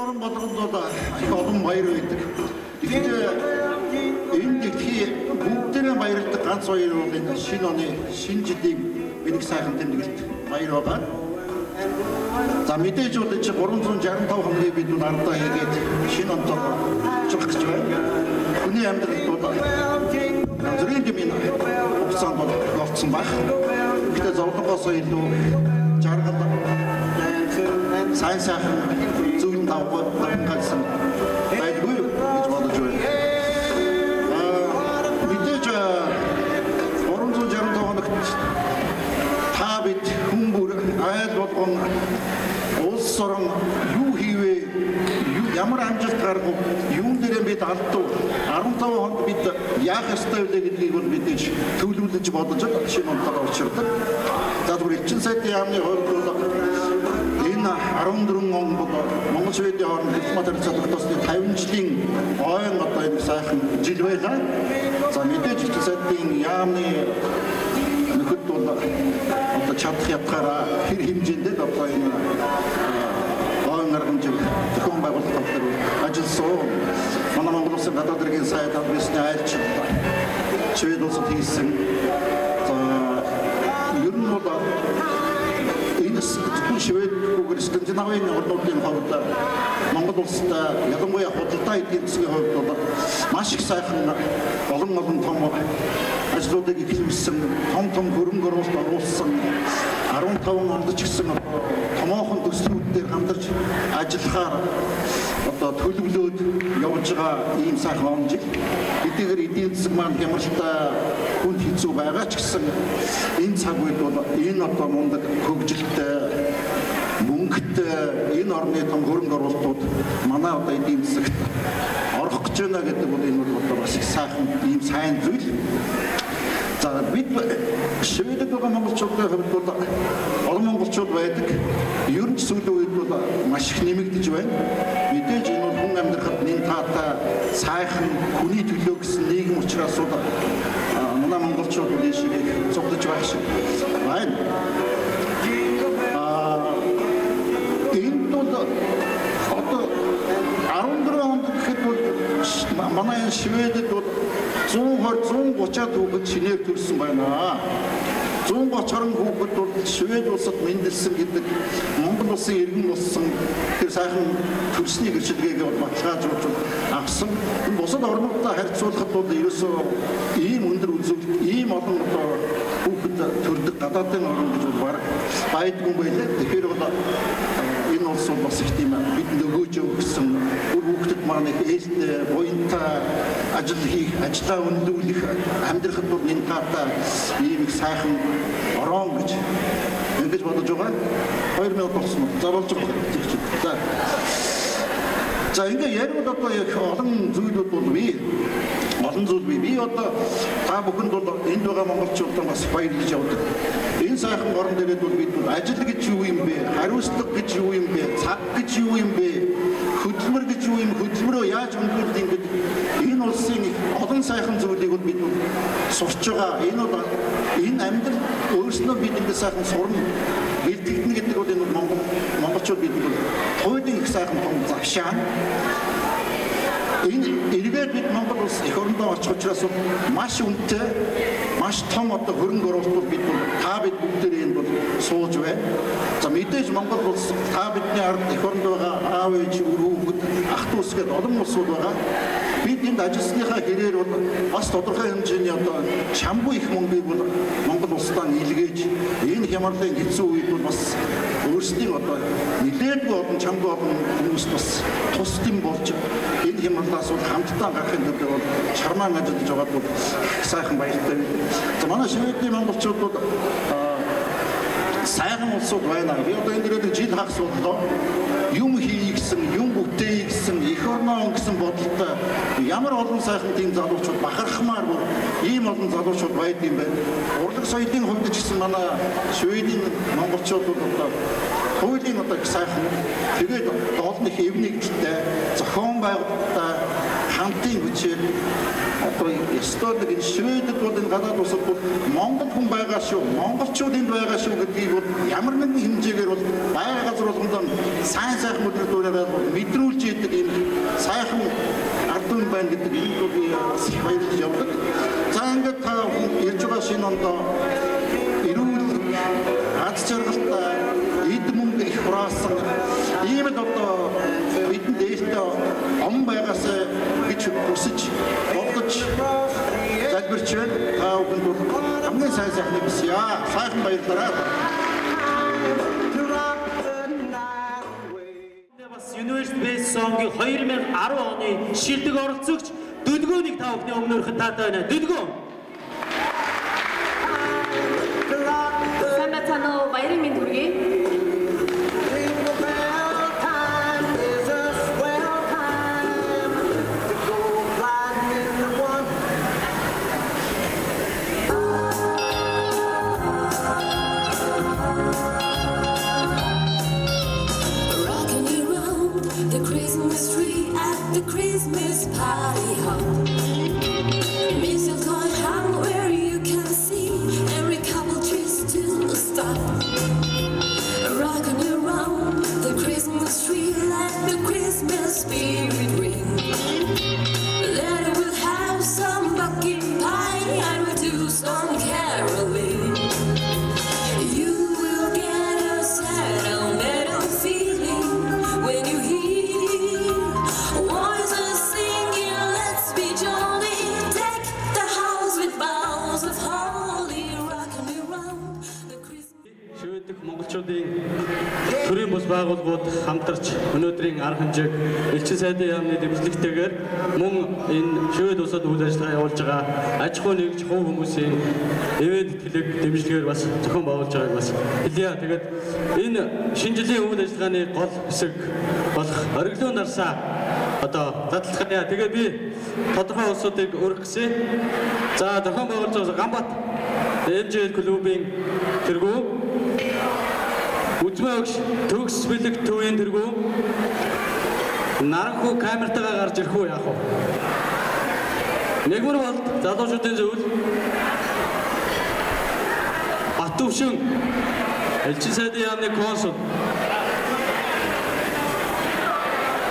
орон болгонд их олон баяр байдаг. Гэхдээ энэ дэлхий бүгдээрээ баярлдаг ганц баяр бол энэ шинэ оны шинэ жилийн энийг сайхан тэмдэглэлт баяр байгаа. За мэдээж бол чи 365 хоногийн бид ардаа хийгээд шинэ онцоо очих гэж байна. Хүний амьдралд бол зэрэг юм хугацаанд болцсон баг. Гэхдээ зовлонгоос илүү жаргал сайн сайхан зүйл давхсан байдгүй гэж бодож байна. Мэдээж 365 хоногт та бид хүмүүр айл болгон улс орон юу хийвэ ямар амжилт гаргав юун дээр бид алдав 15 хонд бид яах ёстой вэ гэдгийг бол мэдээж төлөвлөж бодож шинэ онцгой учирдаг. За зүгээр элчин сайдын яамны хувьд бол энэ 14 он бол Монгол Шведийн хооронд дипломат харилцаа тогтоосны 50 жилийн ойн одоо энэ сайхан жил байлаа. За мэдээж элчин сайдын яамны нөхөд бол одоо чадах ятгаараа хэр хэмжээнд одоо энэ аргамжиг зохион байгуулалт дээр ажилласан. Манай Монгол Улсын гадаад хэргийн сайд албаны айлч Швед улсад хийсэн. За ер нь бол энэ Швед бүгд Скандинавын орнуудын хувьд Монгол улстай ялангуяа худалдаа эдийн засгийн хувьд бол маш их сайхан олон том ажлуудыг эхлүүлсэн, том хөрөнгө оруулалт оруулсан 15 онд ч гэсэн томоохон төслүүд дээр хамтарч ажиллахаар одоо төлөвлөөд явж байгаа ийм сайхан он жил. Эдгээр эдийн засаг маань хямралтай хүнд хэцүү байгаа ч гэсэн энэ цаг үед бол энэ одоо мундаг хөгжилтэй мөнгөтэй энэ орны том хөрөнгө оруулалтууд манай одоо эдийн засагт орох гэж байна гэдэг бол энэ бол бас их сайхан ийм сайн зүйл. За бид Шведэд байгаа монголчуудын хувьд бол олон монголчууд байдаг. Ер нь сүүлийн үед бол маш их нэмэгдэж байна. Мэдээж энэ бол хүн амьдрахад нэн таатай сайхан хүний төлөө гэсэн нийгэм учраас бол манай монголчууд ийшээ цуглаж байх шиг байна. Энэ бол одоо 14 онд гэхэд бол манай Шведэд бол 130-аад хүүхэд шинээр төрсэн байна. 130 хүүхэд бол Швед улсад мэндэлсэн гэдэг Монгол улсын иргэн болсон тэр сайхан төрсний гэрчлэгийг баталгаажуулж авсан. Энэ бусад орнуудтай харьцуулахад бол ерөөсөө ийм өндөр үзүүлэлт, ийм олон хүүхэд төрдөг гадаадын орн гэж бол баг байдгүй юм байлаа. Тэгэхээр бол энэ улс бол бас их тийм бид нөгөөж өгсөн хүүхдэд маань их ээлтэй, буянтай ажил хийх, ажлаа өндөөлөх, амьдрахад бол энэ таатай ийм их сайхан орон гэж ингэж бодож байгаа. 2 минут болсон. За болж байгаа. За ингээ ярил одоо олон зүйлүүд бол бий. Олон зүйл бий. Би одоо та бүхэнд бол энд байгаа монголчуудаа бас баярлаж явдаг. Энэ сайхан орон дээрээ бол бид ажил гэж юу юм бэ? Хариуцлага гэж юу юм бэ? Цаг гэж юу юм бэ? Хөдөлмөр гэж юу юм? Хөдөлмөрөө яаж өндөрлөд ингэж энэ улсын олон сайхан зүйлийг бол бид сурч байгаа. Энэ бол энэ амьдрал өөрснөө бид ингэ сайхан сурна. Бэлтгэгдэнэ гэдэг бол энэ монголчууд бид хуулийн их сайхан том завшаа. Энэ эргээд бид Монгол улс эх орондоо очих учраас маш үнэтэй, маш том одоо хөрөнгө оруулалт бид та бид бүгдээ энэ бол сууж байна. За мэдээж Монгол улс та бидний ард эх оронд байгаа аав ээж өрөөгд ах дүүс гээд олон улсууд байгаа. Бид энд ажилласныхаа гэрээр бол бас тодорхой хэмжээний одоо чамгүй их мөнгөийг бол Монгол улсдаа нийлгээж энэ хямралын хэцүү үед бол бас өөрсдийн одоо нэлээдгүй олон чамгүй олон хүмүүс бас тусдим болж энэ хямралаас бол хамтдаа гарахын тулд бол чармаан ажиллаж байгаад бол сайхан баяртай. За манай Шведийн монголчууд бол сайхан улсууд байна. Би одоо энэ дээрээ жил хагас бодлоо. Юм хийх гэсэн, юм бүтээе гэсэн, эх орноо гэсэн бодолтой ямар олон сайхан тийм залуучууд бахархмаар бүр ийм олон залуучууд байдаг юм байна. Урлаг соёлын хувьд ч гэсэн манай Шведийн монголчууд бол одоо хуулийн одоо сайхан тэгээд олон их эвнэгдэлтэй зохион байгуулалттай хамтын хүчээр одоо ёстой нэг Шведэд бол энэ гадаад улсад бол Монгол хүн байгаа шүү, монголчууд энд байгаа шүү гэдгийг бол ямар нэгэн хэмжээгээр бол байгаль газар болгонд сайн сайхан өдрөдөө мэдрүүлж идэг энэ сайхан ард түмэн байна гэдэг энэ бол бас баярлаж явдаг. За ингээд та ирж байгаа шинэ ондоо эрүүл аз жаргалтай эд мөнгө их хураасан ийм л одоо бидэнд ээлтэй ом байгаасаа гэж хүсэж бодож залбирч байна. Та бүхэнд бол хамгийн сайн сайхныг хүсье. Сайхан баярлалаа. Universal Best Song-ийн 2010 оны шилдэг оролцогч Дүлгөөнийг та бүхний өмнөөрхөн таатай байна. Дүлгөө. Сайн байна уу? Баярын мэнд хүргэе. The Christmas party hall, mistletoe hung where you can see every couple trees to the star. Rocking around the Christmas tree, let the Christmas spirit ring. Later we'll have some pumpkin pie and we'll do some caroling. You will get a sentimental feeling when you hear монголчуудын төрийн бус байгууллагууд хамтарч өнөөдрийн арга хэмжээг элчин сайдын яамны дэмжлэгтэйгээр мөн энэ швед улсад үйл ажиллагаа явуулж байгаа аж ахуй нэгж хувь хүмүүсийн эвэд итгэлэг дэмжлэгээр бас зохион байгуулж байгааг бас хэлье. Тэгээд энэ шинэ жилийн үйл ажиллагааны гол хэсэг болох ориглон нарсаа одоо задлахаа. Тэгээд би тодорхой улсуудыг өргөсөн. За зохион байгуулж байгаа Ганбат MJL клубын тэргүү Үзмэгш төгс бэлэг төвийн тэргүү Наранхуу камертайгаа гарч ирэх үү яах вэ? Нэгмэр бол залуучуудын зөвлөл Батөвшин элчин сайдын яамны консул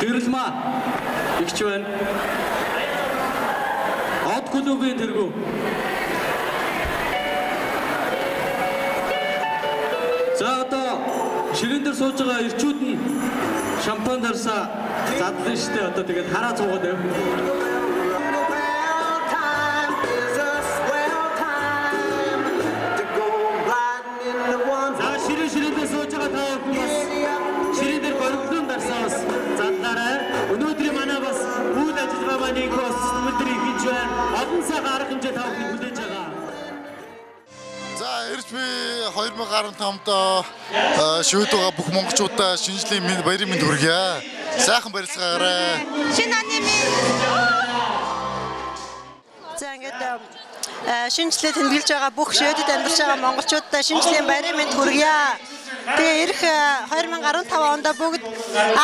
Гэрэлмаа игч байна. Од клубын тэргүү за одоо ширэн дээр сууж байгаа ирчүүд нь шампан дарсаа задлаа штэ одоо тэгээд хараа цуугаад байв. За ширэн дээр сууж байгаа та хүмүүс ширэн дээр горигдлон дарсаа бас задлаарай. Өнөөдрийн манай бас үйл ажиллагаа маань бас өдрийн хийж байна. Олон сайхан арга хэмжээ та бүхэн хүлээж байгаа. За ирж би 2015 онд шивэд байгаа бүх монголчуудаа шинэ жилийн баярын мэнд хүргье. Сайхан барилцгаарай. Шинэ оны минь. За ингээд шинэ жилээр тэмдэглэж байгаа бүх шведэд амьдарч байгаа монголчуудаа шинэ жилийн баярын мэнд хүргье. Тэгээ ирэх 2015 онд бүгд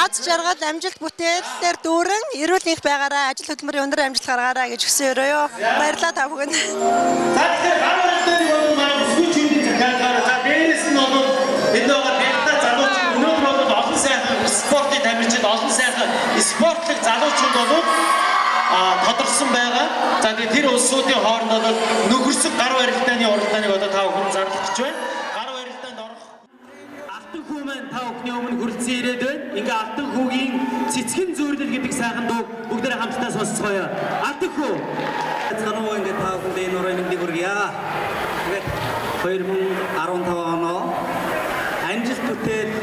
аз жаргал амжилт бүтээлээр дүүрэн эрүүл энх байгаарай. Ажил хөдөлмөрийн өндөр амжилт гаргаарай гэж хүсэж өрөөё. Баярлалаа та бүхэнд. За тэгэхээр гар барилтын бол маань өсвөчүүдийн захиалгаар за дээрээс нь бол энэ байгаа бэлтаа залуучууд өнөөдөр бол олон сайхан спортын тамирчид олон сайхан спортлог залуучууд бол тодорхойлсон байгаа. За тэгээд тэр улсуудын хооронд бол нөхөрсөг гар барилтааны уралдааныг одоо та бүхэн зарлах гэж байна. Гар барилтаанд орох алтан хүү маань та бүхний өмнө хүрэлцэн ирээд байна. Ингээ алтан хүүгийн цэцгэн зөөрлөл гэдэг сайхан дуу бүгдээ хамтдаа сонсцгоё. Алтан хүү цануу ингээ та бүхэнд энэ урын мэндийг хүргье. Тэгээд 2015 оноо амжилт бүтээл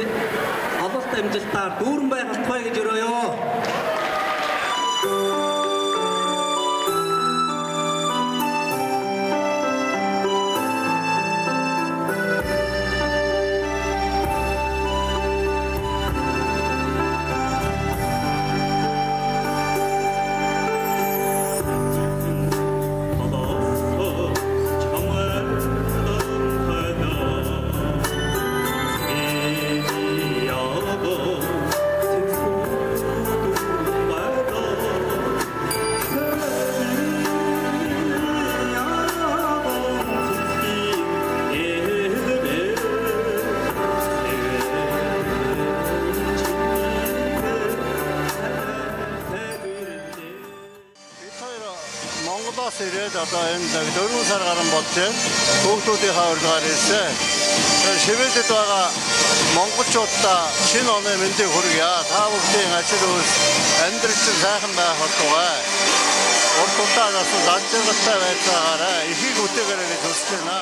ололт амжилтаар дүүрэн байх болтугай гэж өрөөё. одоо энэ 4 сар гарan болж байна. Хүүхдүүдийнхээ урилгаар ирсэн. Шивэдэд байгаа монголчуудаа шинэ оны мэндийг хүргье. Та бүхэн ажил үйлс амьдрал чинь сайхан байх болтугай. Урд удаанаас ажиглалтай байцаагаараа ихийг үтээгээрээ төсөж байна.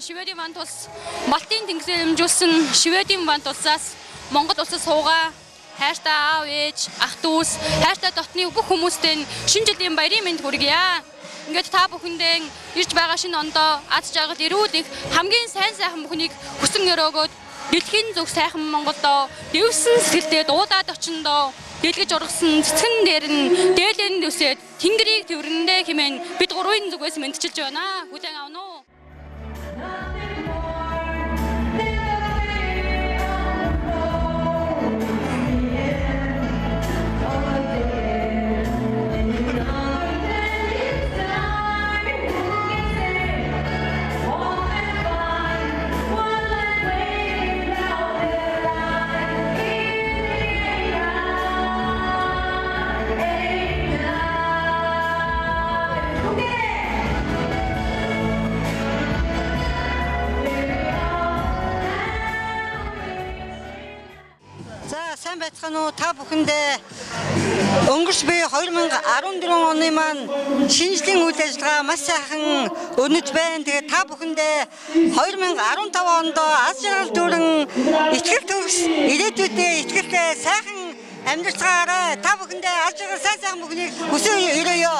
Шведийн вант улс Балтийн тэнгисээр хэмжүүлсэн Шведийн вант улсаас Монгол улсад суугаа хайртай аав ээж ах дүүс хайртай дотны бүх хүмүүстээ шинэ жилийн баярын мэнд хүргье. Ингээд та бүхэндээ ирж байгаа шинэ ондоо аз жаргал эрүүл их хамгийн сайхан бүхнийг хүсэн өрөөгөөд дэлхийн зүг сайхан Монголдоо дэвсэн сэтгэлдээ дуудаад очиндоо дэлгэж ургасан цэцгэн дээр нь дээлэн дэвсээд тэнгэрийг тэрвэрэндээ хэмээн бид гурвын зүгээс мэдчилж байна. Хүлээн авна уу? Сайн байцгаана уу та бүхэндээ өнгөрч буй 2014 оны маань шинжлэх үйл ажиллагаа маш сайхан өнөж байна. Тэгээд та бүхэндээ 2015 онд аз жаргал дүүрэн итгэл төгс ирээдүйдээ итгэлтэй сайхан амьдралцгаараа та бүхэндээ аз жаргал сайхан бүхнийг хүсэн өрөөё.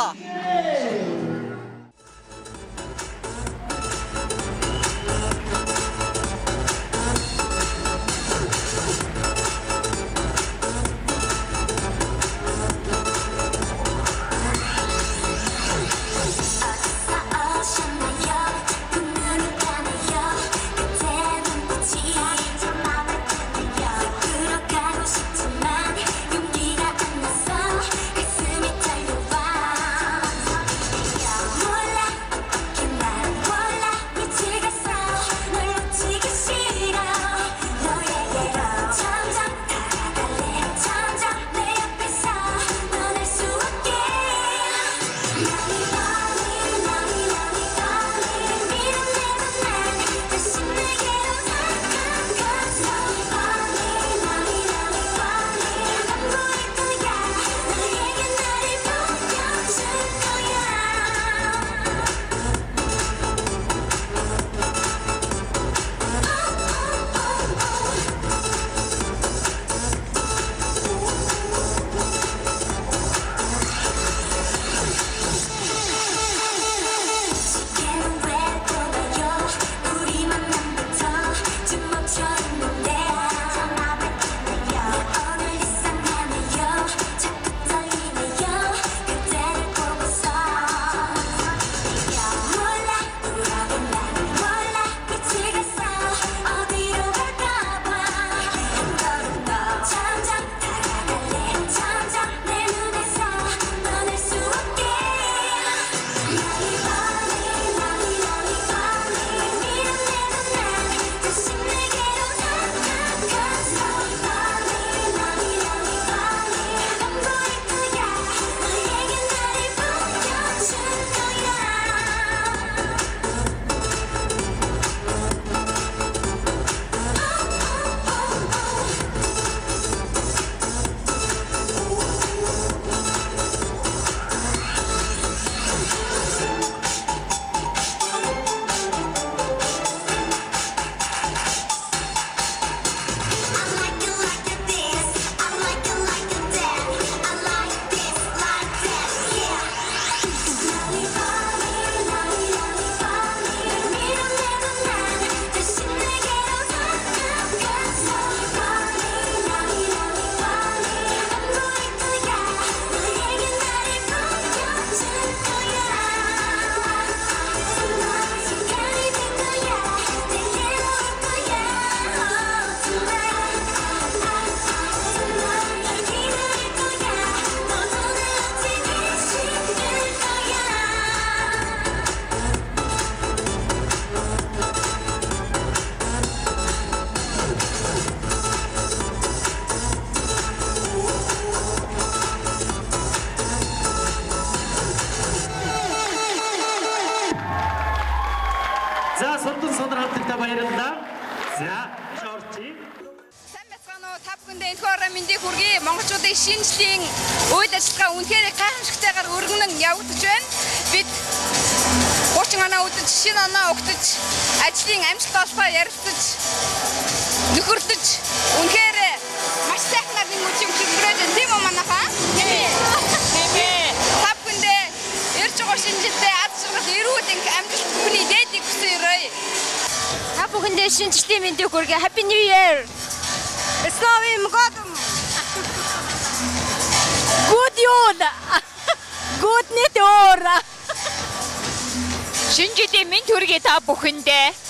бүхэндээ энэхүү мэндийг хүргэе. Монголчуудын шинэ жилийн үйл ажиллагаа үнэхээр гайхамшигтайгаар өргөнөн явагдаж байна. Бид 30 оноо үдэж, шинэ оноо өгтөж, ажлын амжилт олохоо ярилцаж, нөхөрлөж үнэхээр маш сайхнаар нэг үеийн хөтөлбөрөөр тийм үү манайхаа? Тийм. Та бүхэндээ ирж байгаа шинэ жилдээ аз жаргал эрүүл амжилт бүхний дээдийг хүсье өрөөе. Та бүхэндээ шинэ жилийн мэндийг хүргэе. Happy New Year. Славим годом. Good yod. Good netор. Шинэ жилийн мэнд хүргэе та бүхэндээ.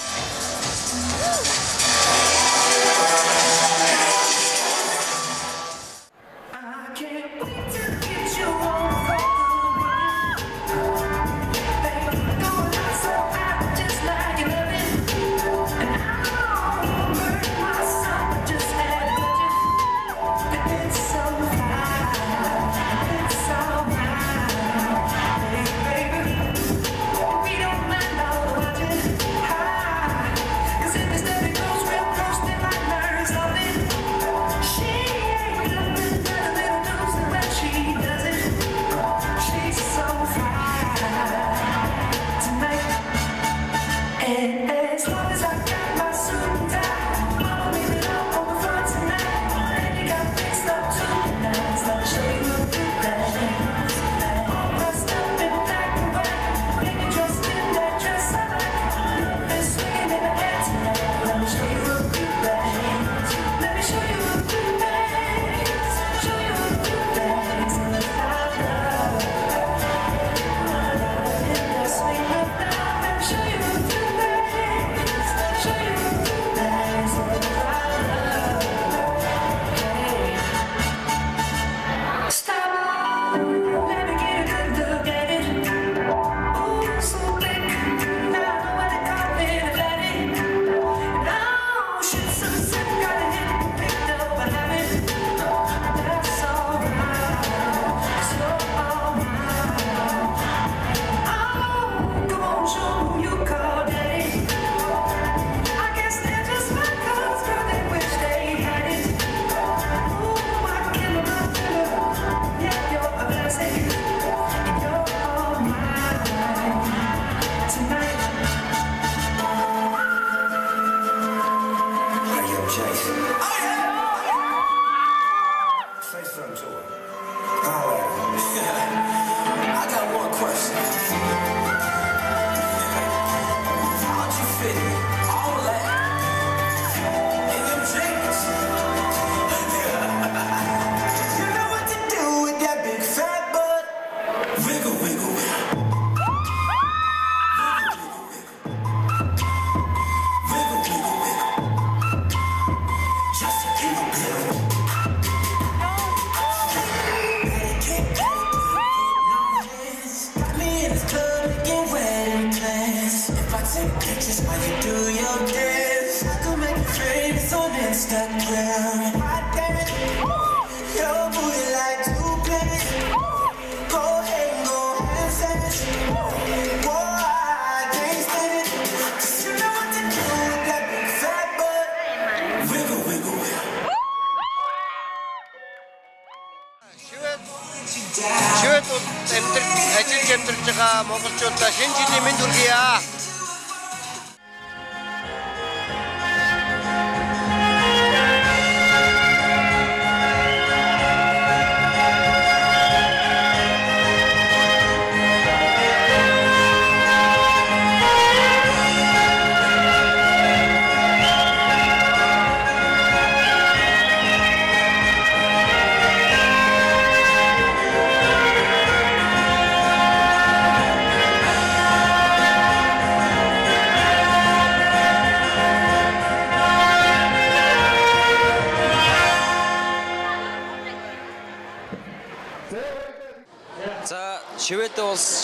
Ажил амжилж байгаа монголчуудаа шинэ жилийн мэнд хүргэе.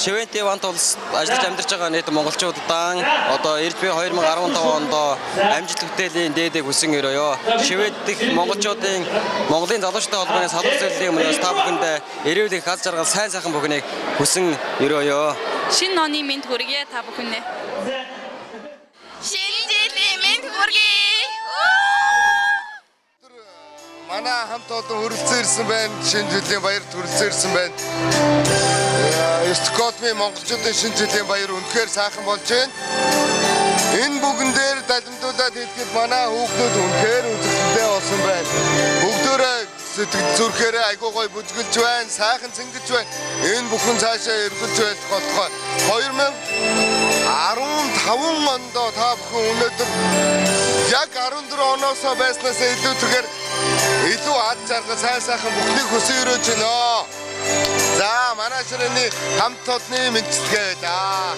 Шивэнтэй вант улс ажиллаж амьдарч байгаа нийт монголчуудаа одоо ирж буй 2015 онд амжилт бүтээлийн дээдэг хүсэн өрөөё. Шивэд дэх монголчуудын Монголын залуучуудын холбооны салбар зөвлөлийн өмнөөс та бүхэндээ эрүүл их аз жаргал сайн сайхан бүхнийг хүсэн өрөөё. Шинэ оны мэнд хүргэе та бүхэндээ. Шинэ жилийн мэнд хүргэе. манай хамт олон хүрэлцэн ирсэн байна. Шинэ жилийн баяр хүрэлцэн ирсэн байна. Стокгольмын монголчуудын шинэ жилийн баяр үнэхээр сайхан болж байна. Энэ бүгэн дээр далимдуулаад хэлэхэд манай хүүхдүүд үнэхээр үзэгдэлтэй болсон байна. Бүгдөө сэтгэл зүрхээрээ айгуу гой бүжгэлж байна, сайхан цэнгэж байна. Энэ бүхэн цаашаа эргэлж байх болтугай 2015 онд та бүхэн өнөөдөр яг 14 оноос байснаас илүүтэйгээр илүү ад жаргал сайхан бүхнийг хүсэн өрөөж байна. За манай ширээний хамт олонны мэдчилгээ байлаа.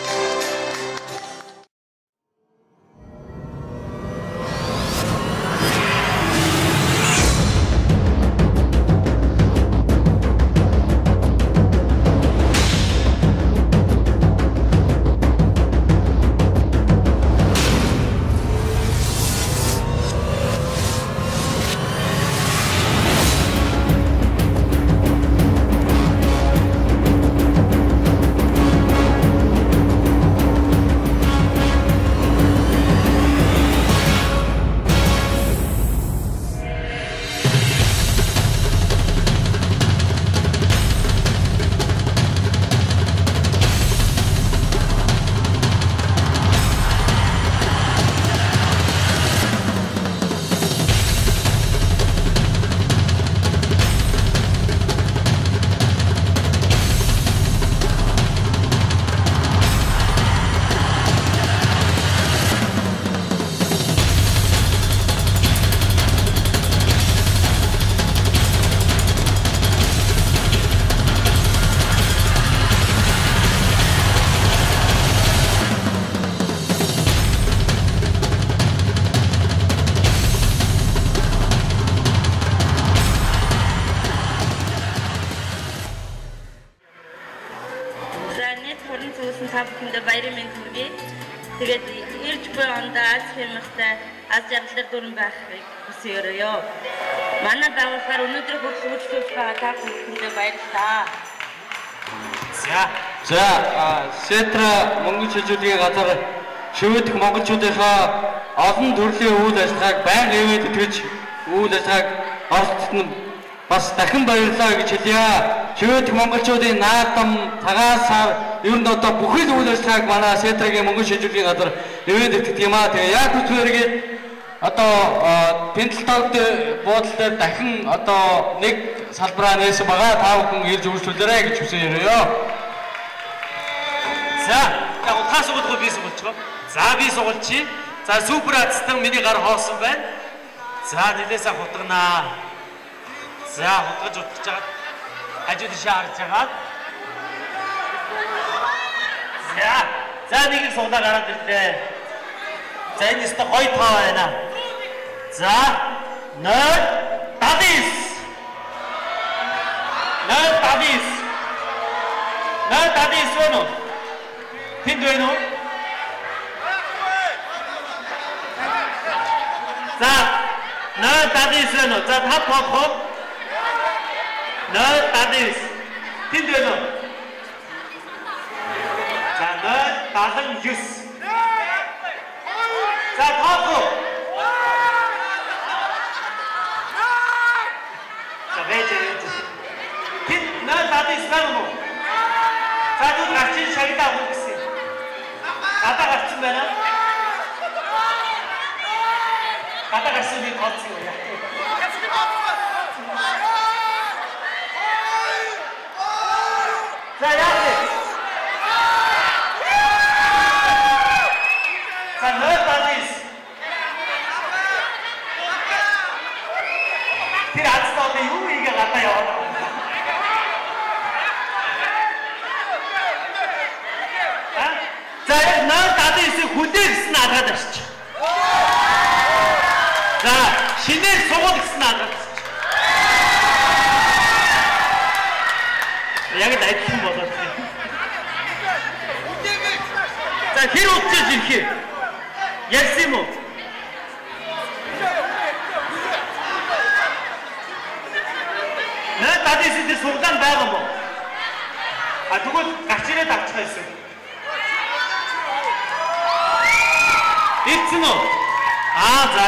Баярын мэнд хүргэе. Тэгээд ирж буй онд аз хэмжээтэй аз жаргалаар дүрэн байхыг хүсье өрөөё. Манай байгууллагаар өнөөдөр хөгжүүлж байгаа та бүхэндээ баярлалаа. За, Сетра Монгол шилжүүлгийн газар шивэдэх монголчуудынхаа олон төрлийн үйл ажиллагааг байнга ивэд итгэж үйл ажиллагааг оролцсон бас дахин баярлалаа гэж хэлье. Шивэдэх монголчуудын наадам, тагаасаар ер нь одоо бүхэл үйл ажиллагааг манай Сетрагийн Монгол шилжүүлгийн газар ивэд итгэдэг юм аа. Тэгээ яг үзвэргээд одоо пенталтаг буудлын дээр дахин одоо нэг салбараа нээсэн байгаа. Та бүхэн ирж үргэлжлүүлээрэй гэж хүсэж өрөөё. За, яг утгаа сугалгүй би сугалчихо. За, би сугалчих. За, супер ацтан миний гар хоосон байна. За, нэлээсээ хутгнаа. За, хутгаж утгаж байгаа. Хажууд шаарж байгаа. За, нэг их суглаа гараад ирлээ. За, энэ өстө гоё таа байна. За, 0 Давис. 0 Давис. 0 Давис вэно. Тэнд байна уу? За, 0 Давис вэно. За, тав хоо. 0 Давис. Тэнд байна уу? За, 0 79. За, тав хоо. Тэнд 0 Давис байна уу? За, тут гарчин шагнаа өгөх гэсэн. Гадаа гарчин байна. Гадаа гарчин би голцсон юм яа. За, яа. За, 0 Давис. Тэр азтаа юу ийгээ гадаа яваад. За, 0 Давис хүлээ гэсэн надад авч. За, шинээр сугал гэсэн надад авч. Яг л адилхан болоод байна. За, хэр удаж ирэх юм? Ярьсан юм уу? Давис сургаан байгаа мó. А тэгвэл гарч ирээд авчих байсан. Ирсэн үү? За.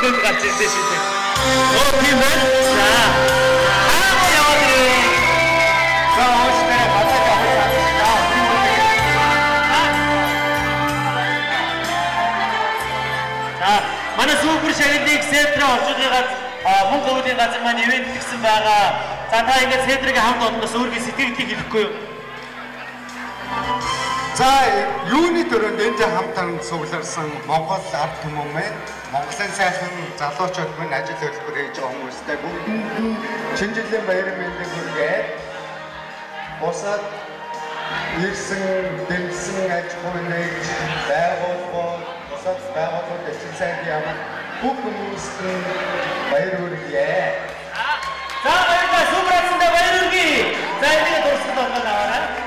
өрөөнд гарч ирсэн шүү дээ. Оо тийм байна. За. Аа яваад ирээ. За хооштой хатаж авах. За манай супер шагналыг сетра орчуулгад мөн говийн газар маань ивент хийсэн байгаа. За та ингээд сетрийг хамт олноос өөрийн сэтгэлийг хэлэхгүй юу? За юуны төрөнд энд хамтан цугларсан Монгол ард түмэн Монголын сайхан залуучууд мань ажил хөдөлгөөр хийж байгаа хүмүүстэй бүгдэнд шинжилгээ баяр мэндийг хүргээд босоод ирсэн дэмжсэн аж ахуйн нэгж байгууллагууд босоод байгууллагууд эцэг сайдын ямар бүх хүмүүст баяр хүргэе. За баярлалаа супрасандаа баяр хүргэе. За энийг дурсгал болгоод аваарай.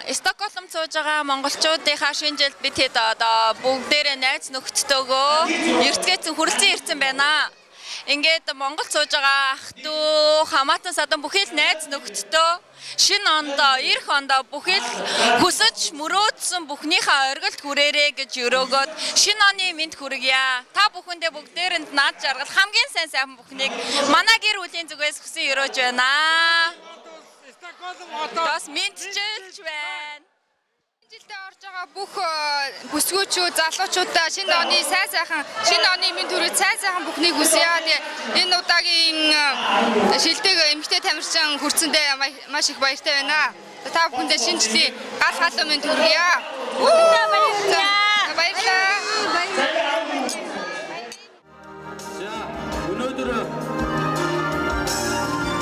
Стокгольм сууж байгаа монголчуудынхаа шинэ жилд бид хэд одоо бүгдээрээ найз нөхдөдөө эртгээцэн хүрэлцэн ирсэн байна. Ингээд Монгол сууж байгаа ах トゥ хамаатан садан бүхий л найз нөхдөдөө шинэ ондоо эх ондоо бүхий л хүсэж мөрөөдсөн бүхнийхээ оргилд хүрээрээ гэж өрөөгөөд шинэ оны мэнд хүргье. Та бүхэндээ бүгдээрэнд наад жаргал хамгийн сайн сайхан бүхнийг манай гэр бүлийн зүгээс хүсэн өрөөж байна. Бас мэдчихэж байна. Жилдээ орж байгаа бүх бүсгүүчүүд, залуучуудаа шинэ оны сайхан шинэ оны мэнд хүрээд сайхан бүхнийг хүсье. Энэ удаагийн шилдэг эмэгтэй тамирчин хүрцэндээ маш их баяртай байна. Та бүхэндээ шинэ жилийн гал халуун мэнд хүргье. Баярлалаа. За өнөөдөр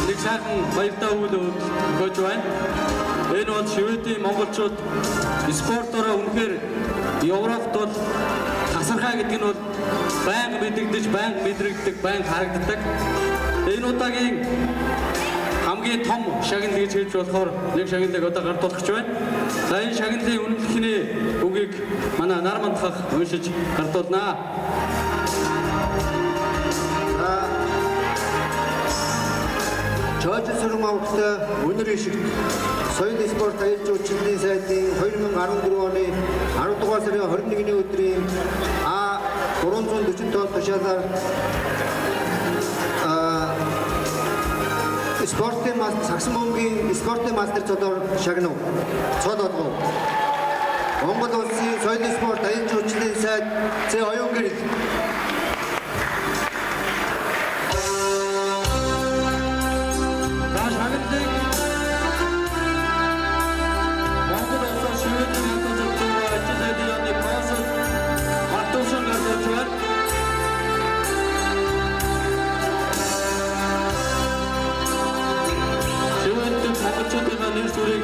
нэг сайхан баяртай үйл өгж байна. Энэ бол Шведийн монголчууд спортоор үнэхээр Европт бол тасархаа гэдэг нь бол байнга мэдэгдэж, байнга мэдрэгддэг, байнга харагддаг. Энэ удаагийн хамгийн том шагнал гэж хэлж болохоор нэг шагналыг одоо гардуулах гэж байна. За энэ шагналын үнэлэхний үгийг манай Нармандхах уншиж гардуулнаа. Жорж Сурмавтай өнөр ишигт соёл спорт аяж жуулчлалын сайдын 2014 оны 10 дугаар сарын 21-ний өдрийн А345 тушаалаар спортын сагсан бөмбөгийн спортын мастер цолоор шагнав. Цол болгов. Монгол улсын соёл спорт аяж жуулчлалын сайд Зэ оюун гэрэл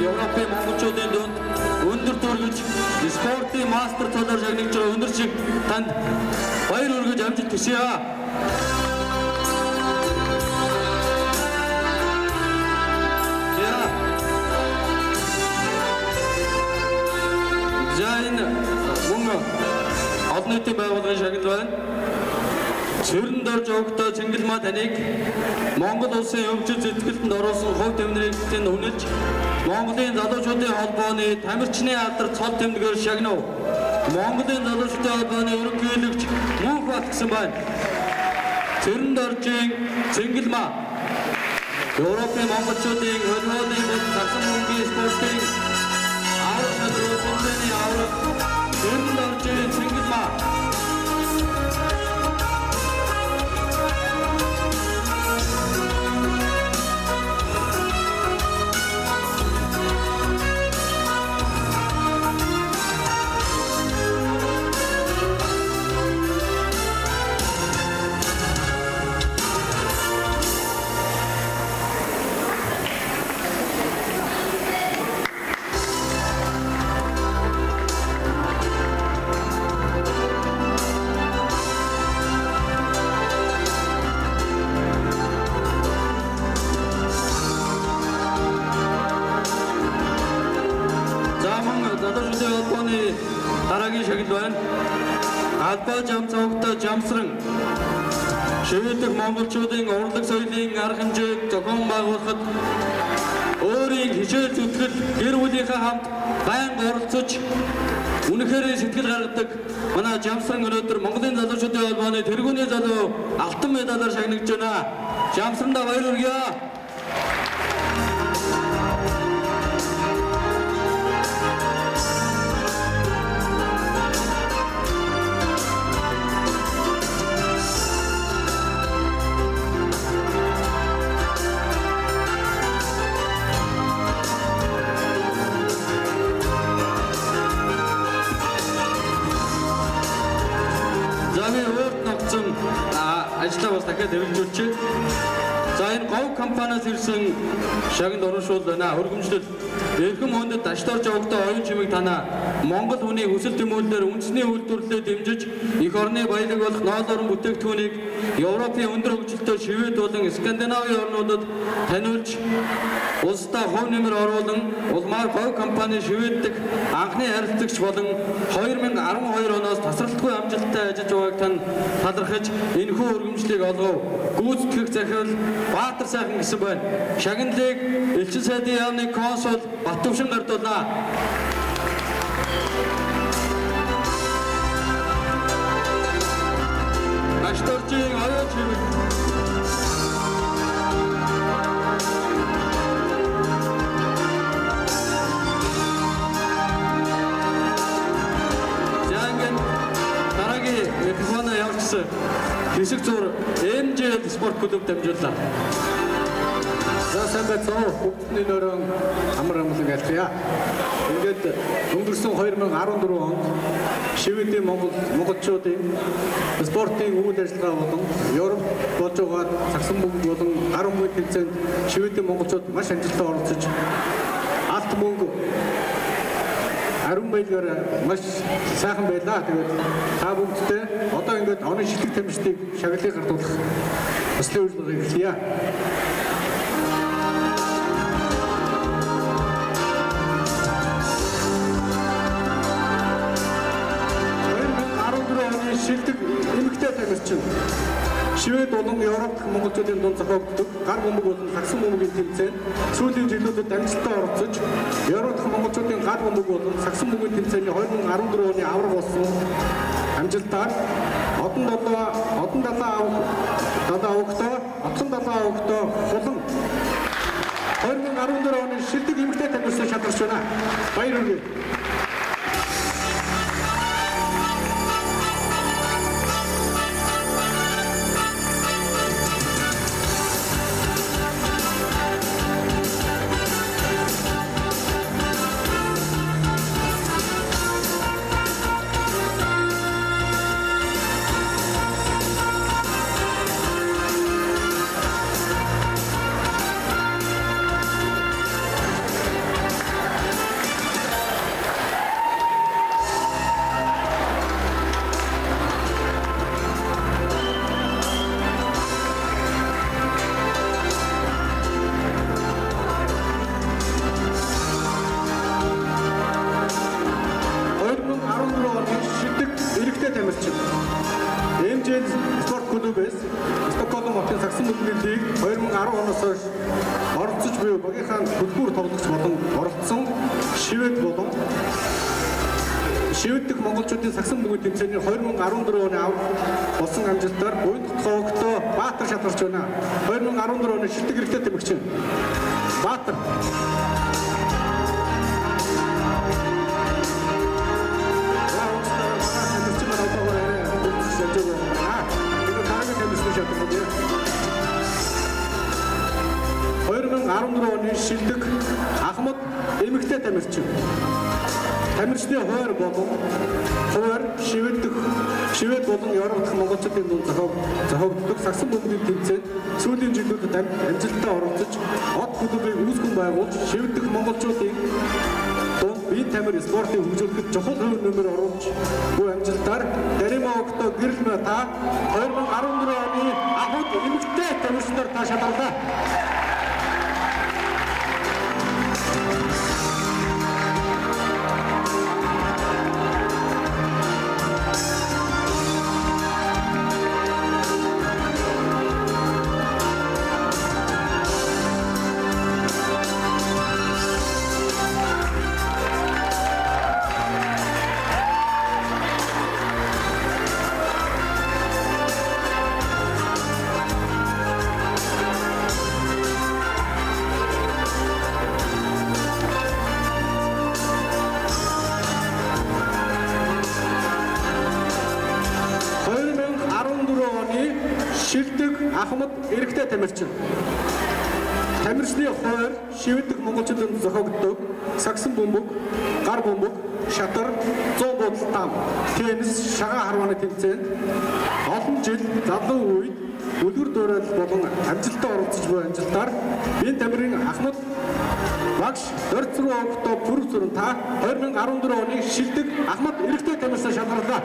Европын монголчуудын дунд өндөр төргөж спортын мастер цолоор шагнаж байгаа өндөр шиг танд баяр хүргэж амжилт хүсье. За энэ мөн олон нийтийн байгууллагын шагнал байна. Цэвэрэнд орж өгдөө Цэнгэлмаа таныг Монгол улсын өвчл зэтгэлтэнд оруулсан хувь тэмдэгтийн үнэлж Монголын залуучуудын холбооны тамирчны алдар цол тэмдгээр шагнав. Монголын залуучуудын холбооны ерөнхийлөгч мөнх батгсан байна. Цэвэрэнд оржийн Цэнгэлмаа Европын монголчуудын хөлбөөний бол сагсан бөмбөгийн спортын аврах шалралтны аврах цэвэрэнд оржийн Цэнгэлмаа дараагийн шагнал байна. Албаа жам цогтой жамсран шивэдэх монголчуудын урлаг соёлын арга хэмжээг зохион байгуулахад өөрийн хичээл зүтгэл гэр бүлийнхээ хамт байнга оролцож үнэхээр сэтгэл гаргадаг манай Жамсран өнөөдөр Монголын залуучуудын холбооны тэргүүний залуу алтан медалаар шагнаж байна. Жамсрандаа баяр хүргье. Ажлаа бас дахиад хөвжүүлчих. За энэ говь компаниас ирсэн шагнад оруулшуул байна. Хөргөмжлөл эрхэм хоньд дашторж явагдсан оюун чимэг танаа Монгол хүний хүсэл тэмүүлэлээр үндэсний үйлдвэрлэлээ дэмжиж эх орны баялаг болох ноол орон бүтээгдэхүүнийг Европын өндөр хөгжилтэй Швед болон Скандинавын орнуудад таниулж улсдаа хувь нэмэр оруулан улмаар говь компани Швед дэх анхны харилцагч болон 2012 оноос тасралтгүй амжилттай ажиллаж байгааг тань талархаж энэхүү өргөмжлийг олгов. Гүйцэтгэх захирал Баатар сайхан гэсэн байна. Шагналыг элчин сайдын яамны консул Баттөвшин гардуулнаа. Ашторжийн оюун чимэг микрофон явуулсан хэсэг зур MJ спорт клуб дамжууллаа. За сайн байцгаа бүгдний нөрөө амар амгалан альцгаа. Ингээд өнгөрсөн 2014 онд Шведийн монголчуудын спортын үйл ажиллагаа болон Европ болж байгаа цагсан бөмбөг болон гар бөмбөгийн тэмцээнд Шведийн монголчууд маш амжилттай оролцож алт мөнгө Арун баялгаар маш сайхан байлаа. Тэгээд та бүгдтэй одоо ингээд оны шилдэг тамирчдыг шагналыг гардуулах төслийн үйлдвэрийг эхлэе. Оны шилдэг эмэгтэй тамирчин Швед болон Европ дэх монголчуудын дунд зохиогддог гар бөмбөг болон сагсан бөмбөгийн тэмцээнд сүүлийн жилүүдэд амжилттай оролцож Европ дэх монголчуудын гар бөмбөг болон сагсан бөмбөгийн тэмцээний 2014 оны авраг болсон амжилтаар Отон далаа авогтой хулан 2014 оны шилдэг эмэгтэй тамирчин шалгарч байна. Баяр хүргэе. спорт клубээс Стокгольм хотын сагсан бөмбөгийн лиг 2010 оноос хойш оролцож буй багийнхаа хөтгүүр тоглогч болон оролцсон Швед болон Швед дэх монголчуудын сагсан бөмбөгийн тэмцээний 2014 оны аврах болсон амжилтаар буйн тогтоогдоо Баатар шалгарч байна. 2014 оны шилдэг эрэгтэй тамирчин Баатар оны шилдэг Ахмад эмэгтэй тамирчин. Тамирчны хуваар болон Швед болон Европ дэх монголчуудын дунд зохиогддог сагсан бөмбөгийн тэмцээнд сүүлийн жилүүдэд амжилттай оролцож од клубыг үүсгэн байгуулж Швед дэх монголчуудын дунд бие тамир спортын хөгжүүлэхэд чухал хувь нэмэр оруулж буй амжилтаар Даримогто гэрэлмэ та 2014 оны Ахмад эмэгтэй тамирчнаар та шалгарлаа. Ахмад эрэгтэй тамирчин. Тамирчны хоёр шивэдэг монголчуудад зохиогддог сагсан бөмбөг, гар бөмбөг, шатар, 100 буудал там, теннис, шагаан харвааны тэмцээнд олон жил залуу үед үлгэр дуурайл болон амжилттай оролцож буй амжилтаар энэ тамирын Ахмад багш Дорцруу октоо пүрэг зүрэн та 2014 оны шилдэг Ахмад эрэгтэй тамирчин шалгарлаа.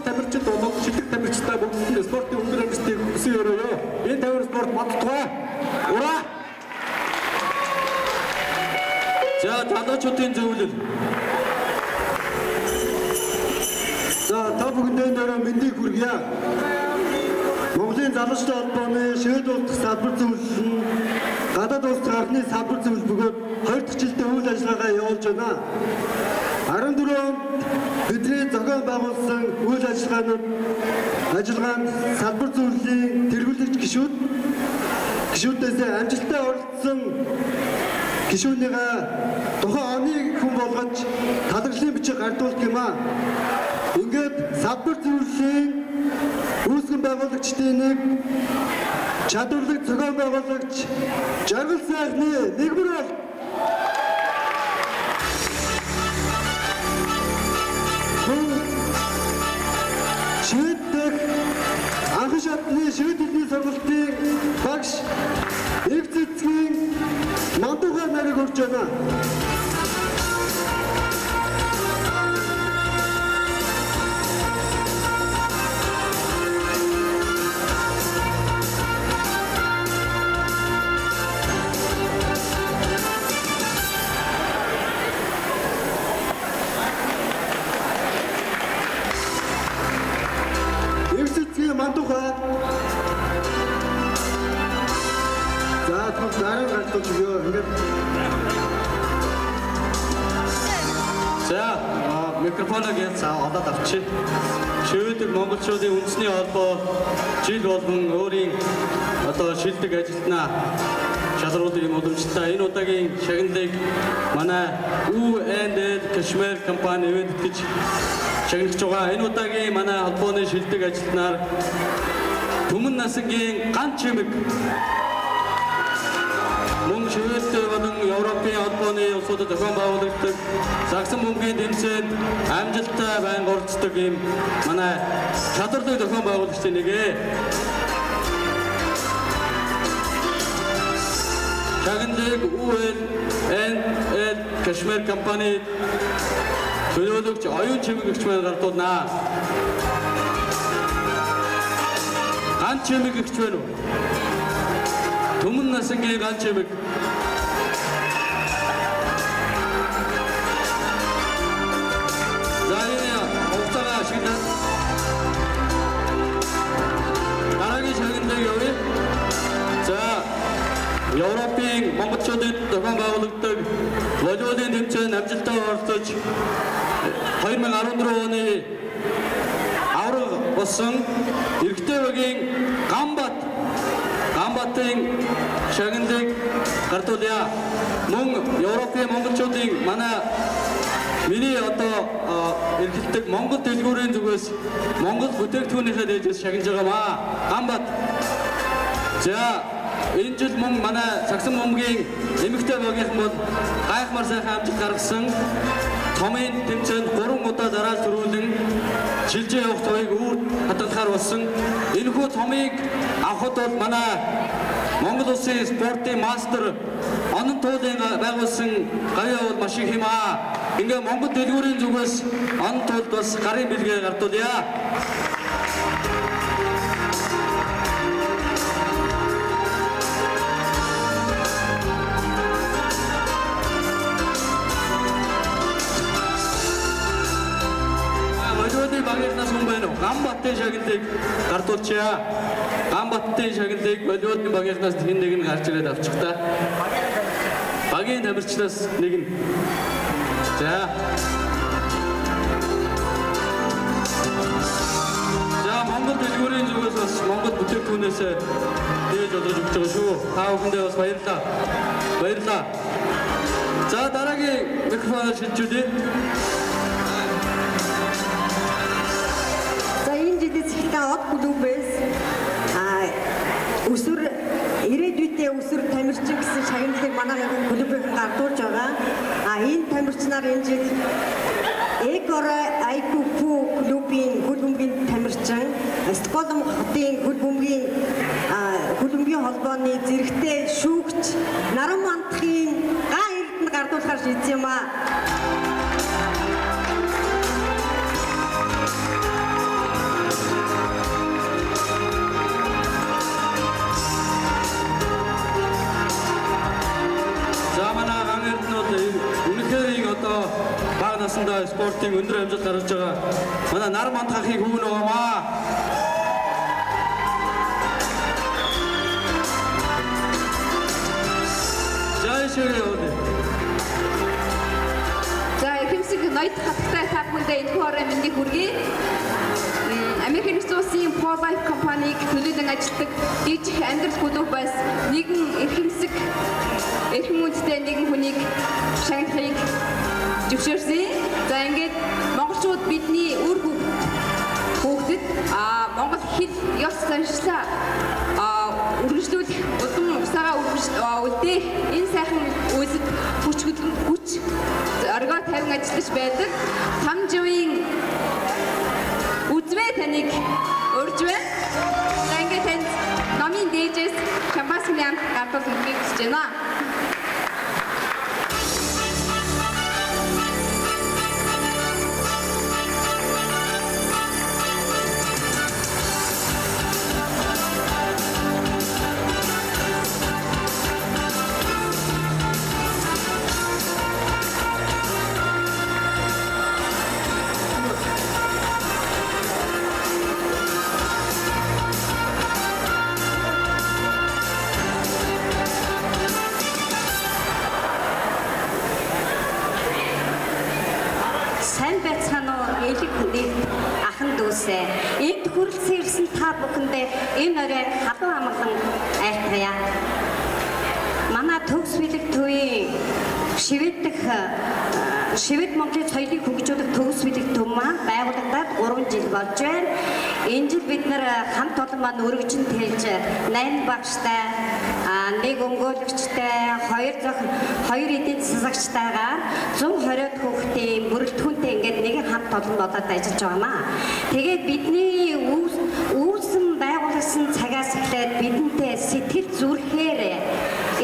Тамирчид болон шилдэг тамирчтай бүгд спортын өндөр амжилтыг хүсэн өрөөё. Энэ тавир спорт бодтугай. Ура! За залуучуудын зөвлөл. За та бүхэндээ нэрээ мэндийг хүргье. Монголын залуучдын холбооны шивэд улс салбар зөвлөл нь гадаад улс гарны салбар зөвлөл бөгөөд 2 дахь жилдээ үйл ажиллагаа явуулж байна. 14 онд бидний зохион байгуулсан үйл ажиллагаанд салбар зөвлөлийн тэргүүлэгч гишүүдээс амжилттай оролцсон гишүүнийгээ тухайн оны хүн болгож талархлын бичиг гардуулдаг юм аа. Ингээд салбар зөвлөлийн үүсгэн байгуулагчдын нэг чадварлаг зохион байгуулагч Жаргал сайхны нэгмэр бол шийддэг анхан шатны шийдэлний сургалтын багш эв цэцгийн мандуухай нарыг хүрч байна. Мандуха. За түр нарийн гартуулж өгөө. Ингээд. За микрофоныг олоод авчи. Шивэдэг монголчуудын үндэсний холбоо жил болгон өөрийн одоо шилдэг ажилтнаа шалруулах юм уламжлалтай энэ удаагийн шагналыг манай UNL Кашмир компани ивент гэж шагналж байгаа. Энэ удаагийн манай холбооны шилдэг ажилтнаар Түмэн насангийн ганц чимэг мөн шивэд болон Европын холбооны улсуудад зохион байгуулагддаг сагсан бөмбөгийн тэмцээнд амжилттай байнга оролцдог юм манай чадвартай зохион байгуулагчдын нэгэ. Шагналыг UNL Кашмир компани төлөөлөгч оюун чимэг гэгч маань гардуулнаа. Ганц чимэг гэгч байна уу? Түмэн насангийн ганц чимэг. За энэ уцаага ашиглаад дараагийн шагналыг явъя. За Европын монголчуудад зохион байгуулагддаг волейболын тэмцээнд амжилттай оролцож 2014 оны авраг болсон эрэгтэй багийн Гамбатын шагналыг гардуулъя. Мөн Европын монголчуудын миний одоо эрхэлдэг Монгол дэлгүүрийн зүгээс Монгол бүтээгдэхүүнийхээ дээрээс шагнаж байгаамаа. Гамбат. За энэ жил мөн манай сагсан бөмбөгийн эмэгтэй багийнхан бол гайхмар сайхан амжилт гаргасан. Томын тэмцээнд 3 удаа дараа төрүүлэн шилжээ явах тоог үүр хадгалахаар болсон. Энэхүү томыг авахд бол манай Монгол улсын спортын мастер онон туулын байгуулсан гавьяа бол маш их юм аа. Ингээ Монгол дэлгүүрийн зүгээс онон туулд бас гарын бэлгээ гардуулъя. Багийнхнаас хүн байна уу? Гамбатын шагналыг гардуулчаа. Гамбатын шагналыг волейболын багийнхнаас нэг нь гарч ирээд авчих та. Багийн тамирчнаас нэг нь За Монгол дэлгүүрийн зүгээс бас Монгол бүтээгдэхүүнээс дээж олж өгч байгаа шүү. Та бүхэндээ бас баярлалаа. Баярлалаа. За дараагийн микрофоноор шилжүүлье. За энэ жилийн цэглэн од клубээс өсвөр ирээдүйдээ өсвөр тамирчин гэсэн шагналыг манай клубийнхан гардуулж байгаа. Энэ тамирчнаар энэ жил Эгора Айкупу клубын хөлбөмбөгийн тамирчин, Стокгольм хотын хөлбөмбөгийн холбооны зэрэгтэй шүүгч Наран мандахын ган эрдэнэ гардуулахар шийдсэн юм аа. Одоо бага насндаа спортын өндөр амжилт гаргаж байгаа манай Наран мандахын хүү нөгөөмаа. За ихэмсэг ноёд хатагтай та бүхэндээ энэ хоорой мэндийг хүргэе. Америкийн нэгдсэн улсын Pro Life компаниг төлөөлөн ажилладаг дижих амьдрал клуб бас нэгэн ихэмсэг эрхэм үндэстэй нэгэн хүнийг шагналыг зөвшөөрсөн. За ингээд монголчууд бидний үр хүүхдэд монгол хэл ёс заншлаа үргэлжлүүлэх удам усаагаа үлдээх энэ сайхан үйлсэд хүч оргоо тавин ажиллаж байдаг. Самживын үзвэ таныг урьж байна. За ингээд танд номын дээжээс шампанскины амт гардуулж өгөхийг хүсэж байна. Энд хүрэлцэн ирсэн та бүхэндээ энэ өрөө халуун амгалан айлтгая. Манай төгс бэлэг төвийн Шивэд Монголын соёлыг хөгжүүлэх төгс бэлэг төв маань байгуулагдаад 3 жил болж байна. Энэ жил бид нэр хамт олон маань өргөжин тэлж 8 багштай, 1 өмгөөлөгчтэй, 2 эдийн засагчтайгаар 120 хүүхдийн бүрэлдэхүүнтэй ингээд нэгэн хамт олон болоод ажиллаж байгаамаа. Тэгээд бидний үүсгэн байгуулсан цагаас эхлээд бидэнтэй сэтгэл зүрхээр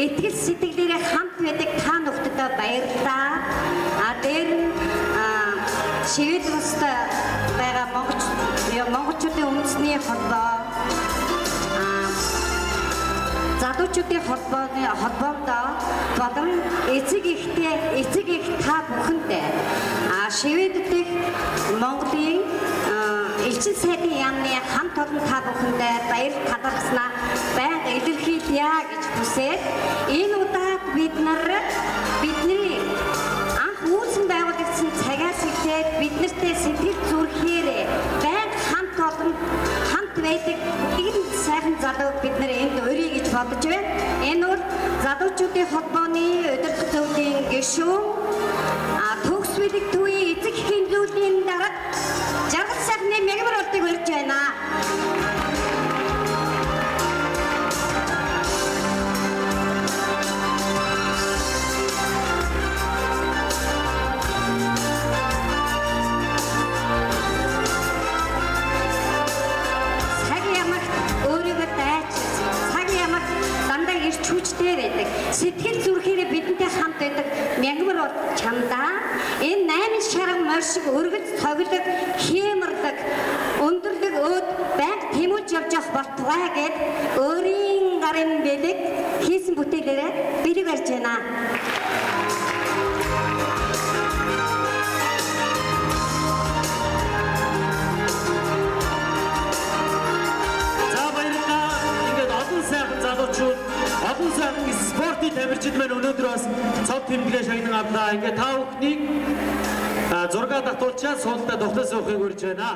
итгэл сэтгэлээрээ хамт байдаг та бүхэндээ баярлалаа. Дээр нь Шивэд улсад байгаа монголчуудын үндэсний холбоо, залуучуудын холбоонд болон эцэг их та бүхэндээ Шивэд дэх Монголын элчин сайдын яамны хамт олон та бүхэндээ баяр талархснаа байнга илэрхийлье гэж хүсээд энэ удаад бидний анх үүсгэн байгуулагдсан цагаас эхлээд биднэртэй сэтгэл зүрхээр байнга хамт байдаг энэ сайхан залуу бид нар энд өрий гэж бодож байна. Энэ бол залуучуудын холбооны удирдах төвийн гишүүн төгс бэлэг төвийн эцэг эхийн зүйлийн дарга жаргал сайхны мягмар болтыг урьж байна. Хүчтэй байдаг. Сэтгэл зүрхээрээ бидэнтэй хамт байдаг мягмар бол чамдаа энэ 8 шарга морь шиг өргөж цоглог хиймэрлэг өндөрлөг өөд байнга тэмүүлж явж явах болтугай гэд өөрийн гарын бэлэг хийсэн бүтээлээрээ бэрэг барьж байна. За баярлалаа. Ингээд олон сайхан залуучууд олон сайхан спортын тамирчид маань өнөөдөр бас цог тэмдэглээ шагнан авлаа. Ингээ та бүхнийг 6 дахь тулчаа суултаа тогтоос явахыг урьж байна.